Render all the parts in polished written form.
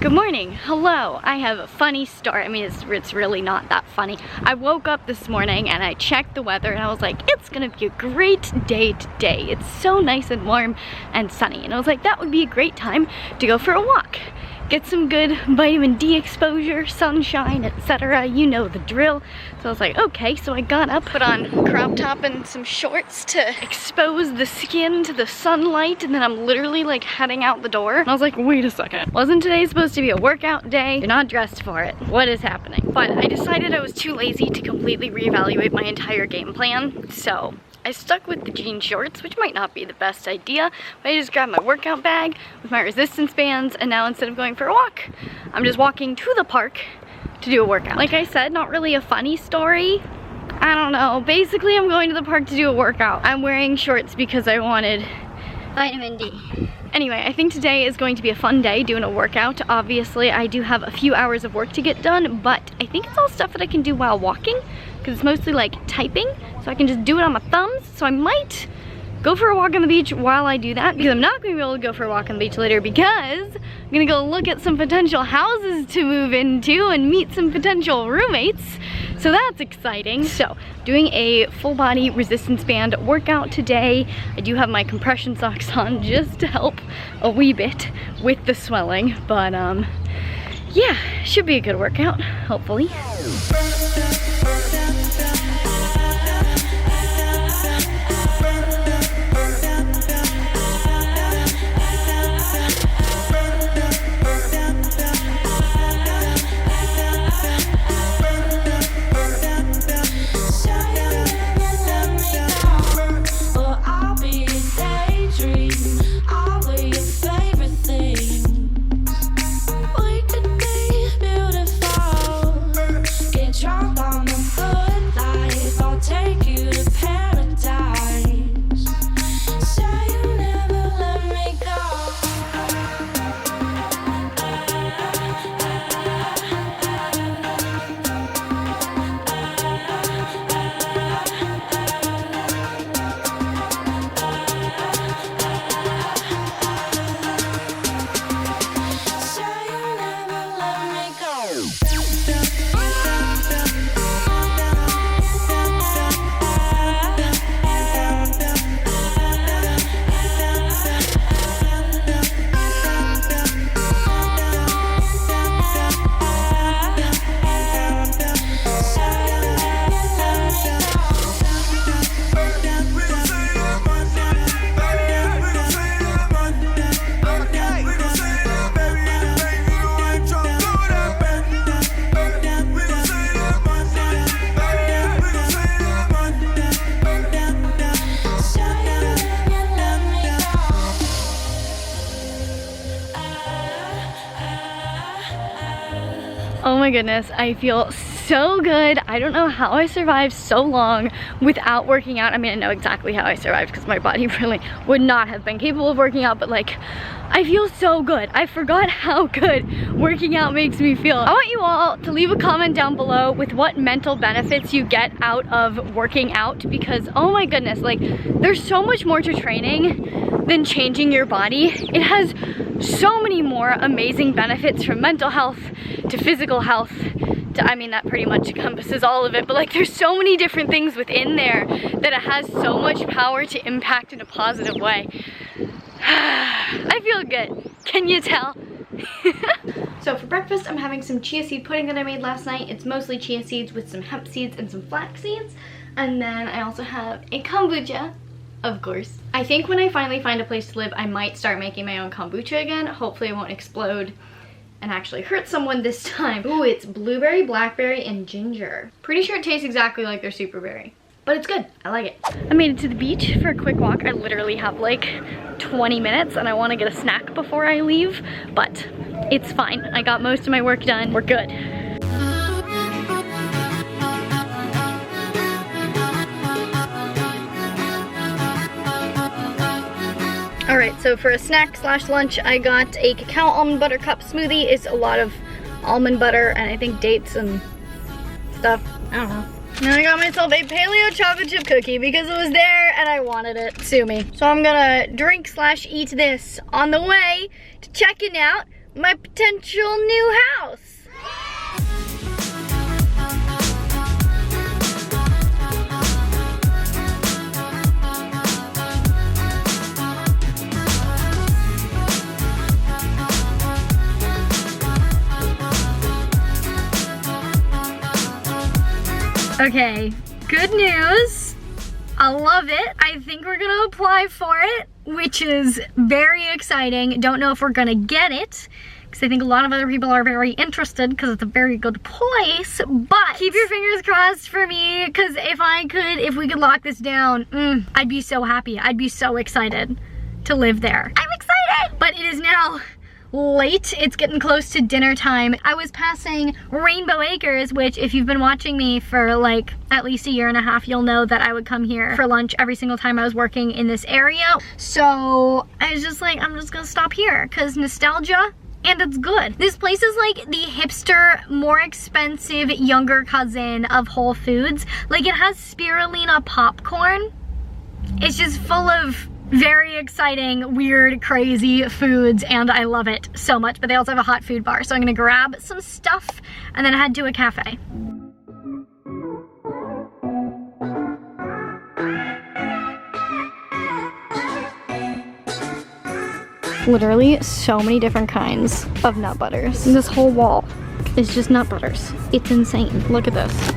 Good morning. Hello. I have a funny story. I mean, it's really not that funny. I woke up this morning and I checked the weather and I was like, it's gonna be a great day today. It's so nice and warm and sunny. And I was like, that would be a great time to go for a walk. Get some good vitamin D exposure, sunshine, etc. You know the drill. So I was like, okay. So I got up, put on a crop top and some shorts to expose the skin to the sunlight, and then I'm literally like heading out the door. And I was like, wait a second. Wasn't today supposed to be a workout day? You're not dressed for it. What is happening? But I decided I was too lazy to completely reevaluate my entire game plan. So I stuck with the jean shorts, which might not be the best idea, but I just grabbed my workout bag with my resistance bands, and now instead of going for a walk, I'm just walking to the park to do a workout. Like I said, not really a funny story. I don't know. Basically, I'm going to the park to do a workout. I'm wearing shorts because I wanted vitamin D. Anyway, I think today is going to be a fun day doing a workout. Obviously, I do have a few hours of work to get done, but I think it's all stuff that I can do while walking, because it's mostly like typing, so I can just do it on my thumbs. So I might go for a walk on the beach while I do that, because I'm not going to be able to go for a walk on the beach later because I'm going to go look at some potential houses to move into and meet some potential roommates. So that's exciting. So doing a full body resistance band workout today. I do have my compression socks on just to help a wee bit with the swelling, but yeah, should be a good workout, hopefully. Oh my goodness, I feel so good. I don't know how I survived so long without working out. I mean, I know exactly how I survived because my body really would not have been capable of working out, but like, I feel so good. I forgot how good working out makes me feel. I want you all to leave a comment down below with what mental benefits you get out of working out, because oh my goodness, like, there's so much more to training than changing your body. It has so many more amazing benefits, from mental health to physical health to, I mean, that pretty much encompasses all of it, but like, there's so many different things within there that it has so much power to impact in a positive way. I feel good. Can you tell? So for breakfast, I'm having some chia seed pudding that I made last night. It's mostly chia seeds with some hemp seeds and some flax seeds. And then I also have a kombucha, of course. I think when I finally find a place to live, I might start making my own kombucha again. Hopefully it won't explode and actually hurt someone this time. Ooh, it's blueberry, blackberry, and ginger. Pretty sure it tastes exactly like their super berry, but it's good. I like it. I made it to the beach for a quick walk. I literally have like 20 minutes and I want to get a snack before I leave, but it's fine. I got most of my work done. We're good. All right, so for a snack slash lunch, I got a cacao almond butter cup smoothie. It's a lot of almond butter and I think dates and stuff. I don't know. And I got myself a paleo chocolate chip cookie because it was there and I wanted it. Sue me. So I'm gonna drink slash eat this on the way to checking out my potential new house. Okay, good news. I love it. I think we're gonna apply for it, which is very exciting. Don't know if we're gonna get it, because I think a lot of other people are very interested because it's a very good place, but keep your fingers crossed for me, because if we could lock this down, I'd be so happy. I'd be so excited to live there. I'm excited! But it is now late. It's getting close to dinner time. I was passing Rainbow Acres, which if you've been watching me for like at least a year and a half, you'll know that I would come here for lunch every single time I was working in this area. So I was just like, I'm just gonna stop here because nostalgia, and it's good. This place is like the hipster, more expensive, younger cousin of Whole Foods. Like, it has spirulina popcorn. It's just full of very exciting, weird, crazy foods, and I love it so much. But they also have a hot food bar, so I'm gonna grab some stuff and then head to a cafe. Literally so many different kinds of nut butters. This whole wall is just nut butters. It's insane. Look at this.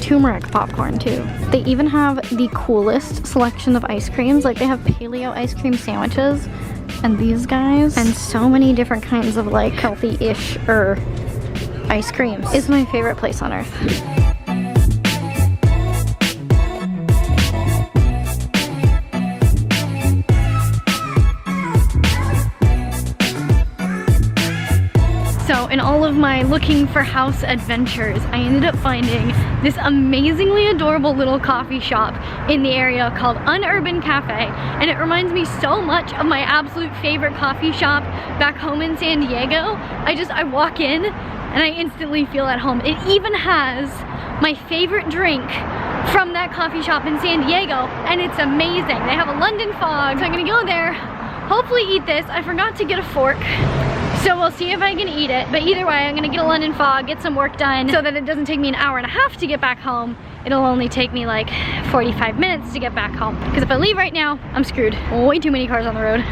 Turmeric popcorn too. They even have the coolest selection of ice creams. Like, they have paleo ice cream sandwiches and these guys, and so many different kinds of like healthy-ish ice creams. It's my favorite place on earth. So in all of my looking for house adventures, I ended up finding this amazingly adorable little coffee shop in the area called Unurban Cafe, and it reminds me so much of my absolute favorite coffee shop back home in San Diego. I walk in and I instantly feel at home. It even has my favorite drink from that coffee shop in San Diego, and it's amazing. They have a London fog, so I'm gonna go there, hopefully eat this. I forgot to get a fork, so we'll see if I can eat it. But either way, I'm gonna get a London fog, get some work done so that it doesn't take me an hour and a half to get back home. It'll only take me like 45 minutes to get back home. Because if I leave right now, I'm screwed. Way too many cars on the road.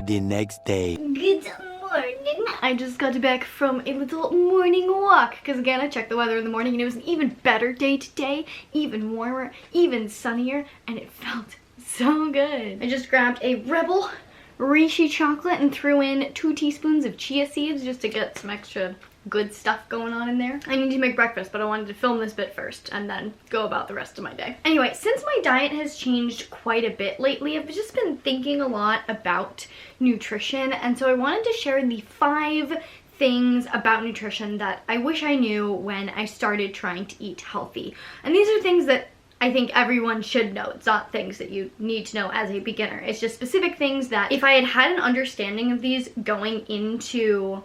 The next day. Good morning. I just got back from a little morning walk because again I checked the weather in the morning and it was an even better day today, even warmer, even sunnier, and it felt so good. I just grabbed a Rebel Rishi chocolate and threw in 2 teaspoons of chia seeds just to get some extra good stuff going on in there. I need to make breakfast, but I wanted to film this bit first and then go about the rest of my day. Anyway, since my diet has changed quite a bit lately, I've just been thinking a lot about nutrition, and so I wanted to share the 5 things about nutrition that I wish I knew when I started trying to eat healthy. And these are things that I think everyone should know. It's not things that you need to know as a beginner. It's just specific things that if I had had an understanding of these going into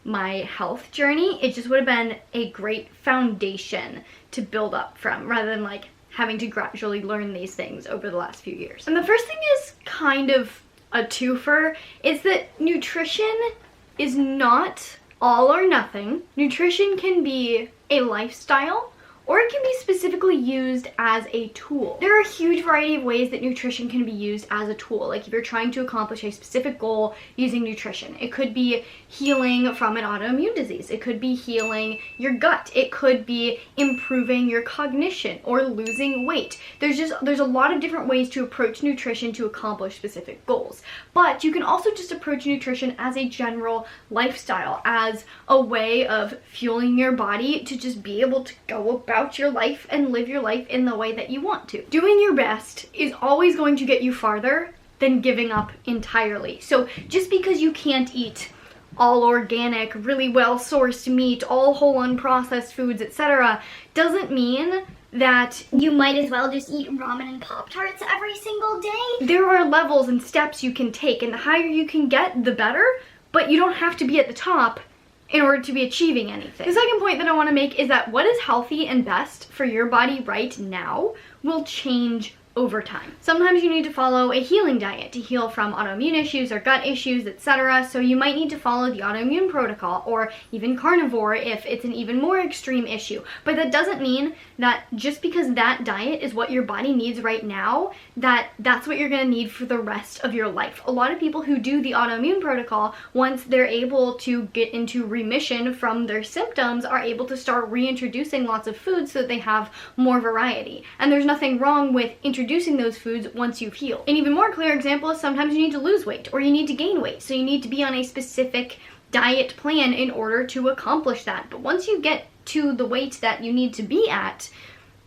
my health journey, it just would have been a great foundation to build up from, rather than like having to gradually learn these things over the last few years. And the first thing is kind of a twofer, is that nutrition is not all or nothing. Nutrition can be a lifestyle, or it can be specifically used as a tool. There are a huge variety of ways that nutrition can be used as a tool. Like if you're trying to accomplish a specific goal using nutrition, it could be healing from an autoimmune disease. It could be healing your gut. It could be improving your cognition or losing weight. There's a lot of different ways to approach nutrition to accomplish specific goals. But you can also just approach nutrition as a general lifestyle, as a way of fueling your body to just be able to go about your life and live your life in the way that you want to. Doing your best is always going to get you farther than giving up entirely. So just because you can't eat all organic, really well sourced meat, all whole unprocessed foods, etc., doesn't mean that you might as well just eat ramen and Pop-Tarts every single day. There are levels and steps you can take, and the higher you can get, the better, but you don't have to be at the top in order to be achieving anything. The second point that I want to make is that what is healthy and best for your body right now will change over time. Sometimes you need to follow a healing diet to heal from autoimmune issues or gut issues, etc. So you might need to follow the autoimmune protocol, or even carnivore if it's an even more extreme issue. But that doesn't mean that just because that diet is what your body needs right now, that's what you're going to need for the rest of your life. A lot of people who do the autoimmune protocol, once they're able to get into remission from their symptoms, are able to start reintroducing lots of foods so that they have more variety. And there's nothing wrong with introducing those foods once you've healed. An even more clear example is sometimes you need to lose weight or you need to gain weight. So you need to be on a specific diet plan in order to accomplish that. But once you get to the weight that you need to be at,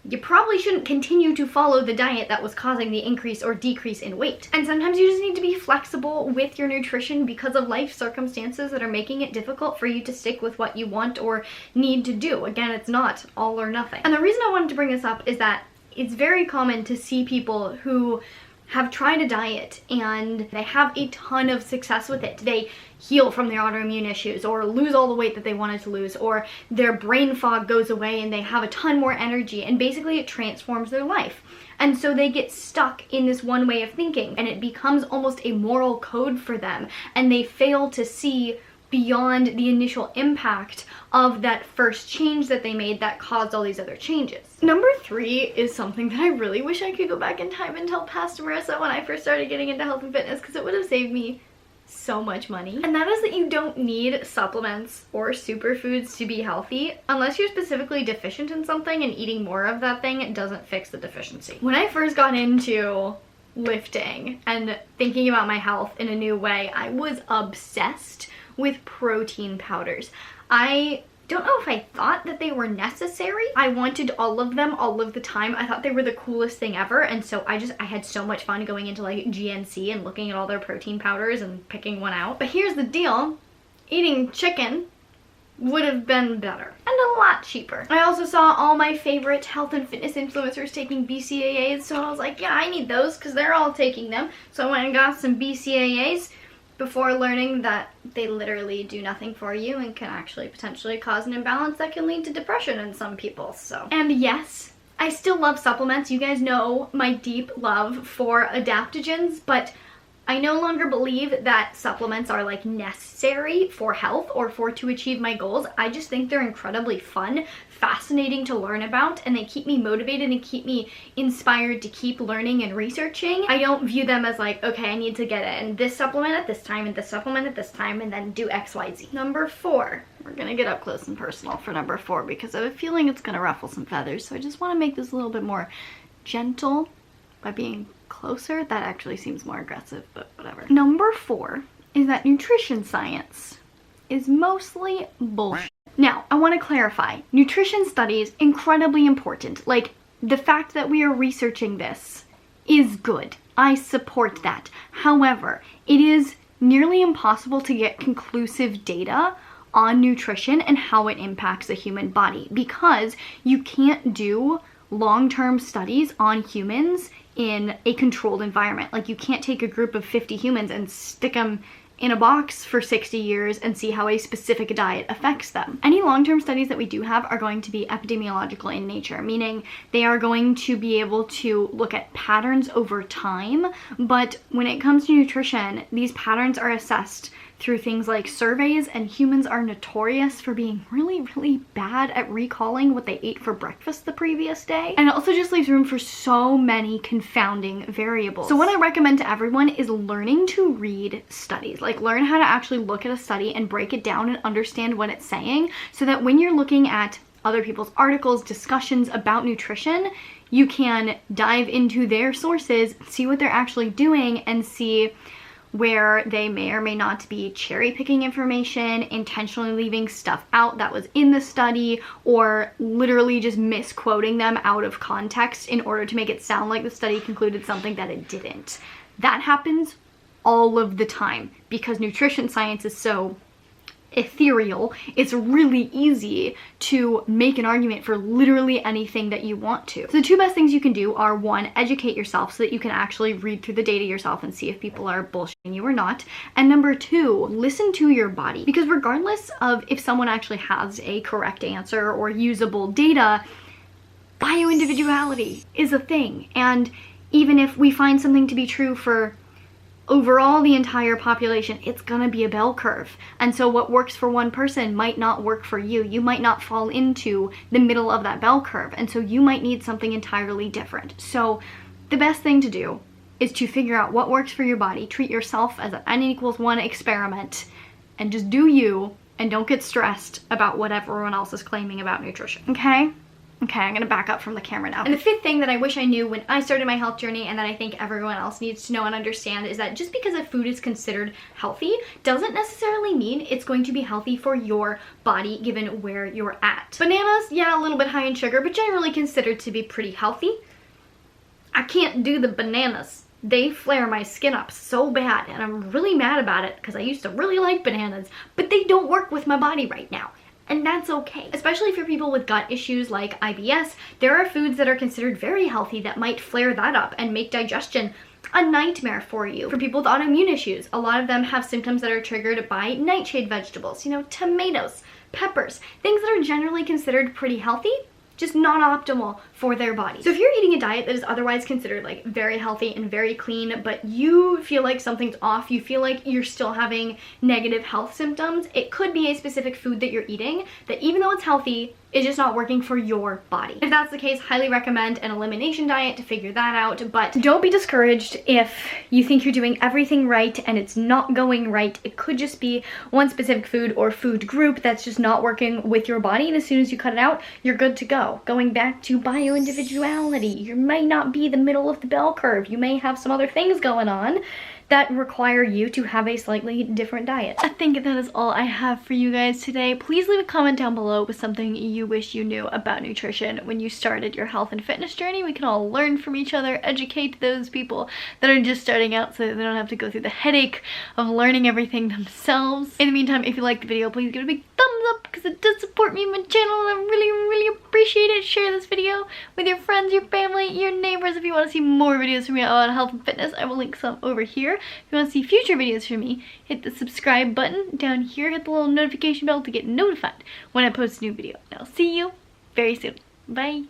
you probably shouldn't continue to follow the diet that was causing the increase or decrease in weight. And sometimes you just need to be flexible with your nutrition because of life circumstances that are making it difficult for you to stick with what you want or need to do. Again, it's not all or nothing. And the reason I wanted to bring this up is that it's very common to see people who have tried a diet and they have a ton of success with it. They heal from their autoimmune issues or lose all the weight that they wanted to lose, or their brain fog goes away and they have a ton more energy, and basically it transforms their life. And so they get stuck in this one way of thinking and it becomes almost a moral code for them, and they fail to see beyond the initial impact of that first change that they made that caused all these other changes. Number 3 is something that I really wish I could go back in time and tell past Marissa when I first started getting into health and fitness, because it would have saved me so much money. And that is that you don't need supplements or superfoods to be healthy unless you're specifically deficient in something, and eating more of that thing doesn't fix the deficiency. When I first got into lifting and thinking about my health in a new way, I was obsessed with protein powders. I don't know if I thought that they were necessary. I wanted all of them all of the time. I thought they were the coolest thing ever, and so I had so much fun going into like GNC and looking at all their protein powders and picking one out. But here's the deal, eating chicken would have been better and a lot cheaper. I also saw all my favorite health and fitness influencers taking BCAAs, so I was like, yeah, I need those because they're all taking them. So I went and got some BCAAs before learning that they literally do nothing for you and can actually potentially cause an imbalance that can lead to depression in some people. So, and yes, I still love supplements. You guys know my deep love for adaptogens, but I no longer believe that supplements are like necessary for health or to achieve my goals. I just think they're incredibly fun, fascinating to learn about, and they keep me motivated and keep me inspired to keep learning and researching. I don't view them as like, okay, I need to get it and this supplement at this time and this supplement at this time and then do XYZ. Number 4. We're gonna get up close and personal for number 4 because I have a feeling it's gonna ruffle some feathers. So I just wanna make this a little bit more gentle by being closer. That actually seems more aggressive, but whatever. Number 4 is that nutrition science is mostly bullshit. Now, I want to clarify, nutrition studies, incredibly important. Like, the fact that we are researching this is good. I support that. However, it is nearly impossible to get conclusive data on nutrition and how it impacts the human body, because you can't do long-term studies on humans in a controlled environment. Like, you can't take a group of 50 humans and stick them in a box for 60 years and see how a specific diet affects them. Any long-term studies that we do have are going to be epidemiological in nature, meaning they are going to be able to look at patterns over time, but when it comes to nutrition, these patterns are assessed through things like surveys, and humans are notorious for being really, really bad at recalling what they ate for breakfast the previous day. And it also just leaves room for so many confounding variables. So what I recommend to everyone is learning to read studies. Like, learn how to actually look at a study and break it down and understand what it's saying, so that when you're looking at other people's articles, discussions about nutrition, you can dive into their sources, see what they're actually doing, and see where they may or may not be cherry picking information, intentionally leaving stuff out that was in the study, or literally just misquoting them out of context in order to make it sound like the study concluded something that it didn't. That happens all of the time because nutrition science is so ethereal, it's really easy to make an argument for literally anything that you want to. So the two best things you can do are, one, educate yourself so that you can actually read through the data yourself and see if people are bullshitting you or not. And number two, listen to your body. Because regardless of if someone actually has a correct answer or usable data, bioindividuality is a thing. And even if we find something to be true for overall the entire population, it's gonna be a bell curve. And so what works for one person might not work for you. You might not fall into the middle of that bell curve. And so you might need something entirely different. So the best thing to do is to figure out what works for your body. Treat yourself as an N=1 experiment and just do you, and don't get stressed about what everyone else is claiming about nutrition, okay? Okay, I'm gonna back up from the camera now. And the fifth thing that I wish I knew when I started my health journey, and that I think everyone else needs to know and understand, is that just because a food is considered healthy doesn't necessarily mean it's going to be healthy for your body given where you're at. Bananas, yeah, a little bit high in sugar, but generally considered to be pretty healthy. I can't do the bananas. They flare my skin up so bad, and I'm really mad about it because I used to really like bananas, but they don't work with my body right now. And that's okay. Especially if you're people with gut issues like IBS, there are foods that are considered very healthy that might flare that up and make digestion a nightmare for you. For people with autoimmune issues, a lot of them have symptoms that are triggered by nightshade vegetables, you know, tomatoes, peppers, things that are generally considered pretty healthy, just not optimal for their body. So if you're eating a diet that is otherwise considered like very healthy and very clean, but you feel like something's off, you feel like you're still having negative health symptoms, it could be a specific food that you're eating that, even though it's healthy, is just not working for your body. If that's the case, highly recommend an elimination diet to figure that out. But don't be discouraged if you think you're doing everything right and it's not going right. It could just be one specific food or food group that's just not working with your body, and as soon as you cut it out, you're good to go. Going back to bioindividuality, you may not be the middle of the bell curve. You may have some other things going on that require you to have a slightly different diet. I think that is all I have for you guys today. Please leave a comment down below with something you wish you knew about nutrition when you started your health and fitness journey. We can all learn from each other, educate those people that are just starting out so that they don't have to go through the headache of learning everything themselves. In the meantime, if you liked the video, please give it a big thumbs up because it does support me and my channel, and I really appreciate it. Share this video with your friends, your family, your neighbors. If you want to see more videos from me on health and fitness, I will link some over here. If you want to see future videos from me, hit the subscribe button down here, hit the little notification bell to get notified when I post a new video. And I'll see you very soon. Bye!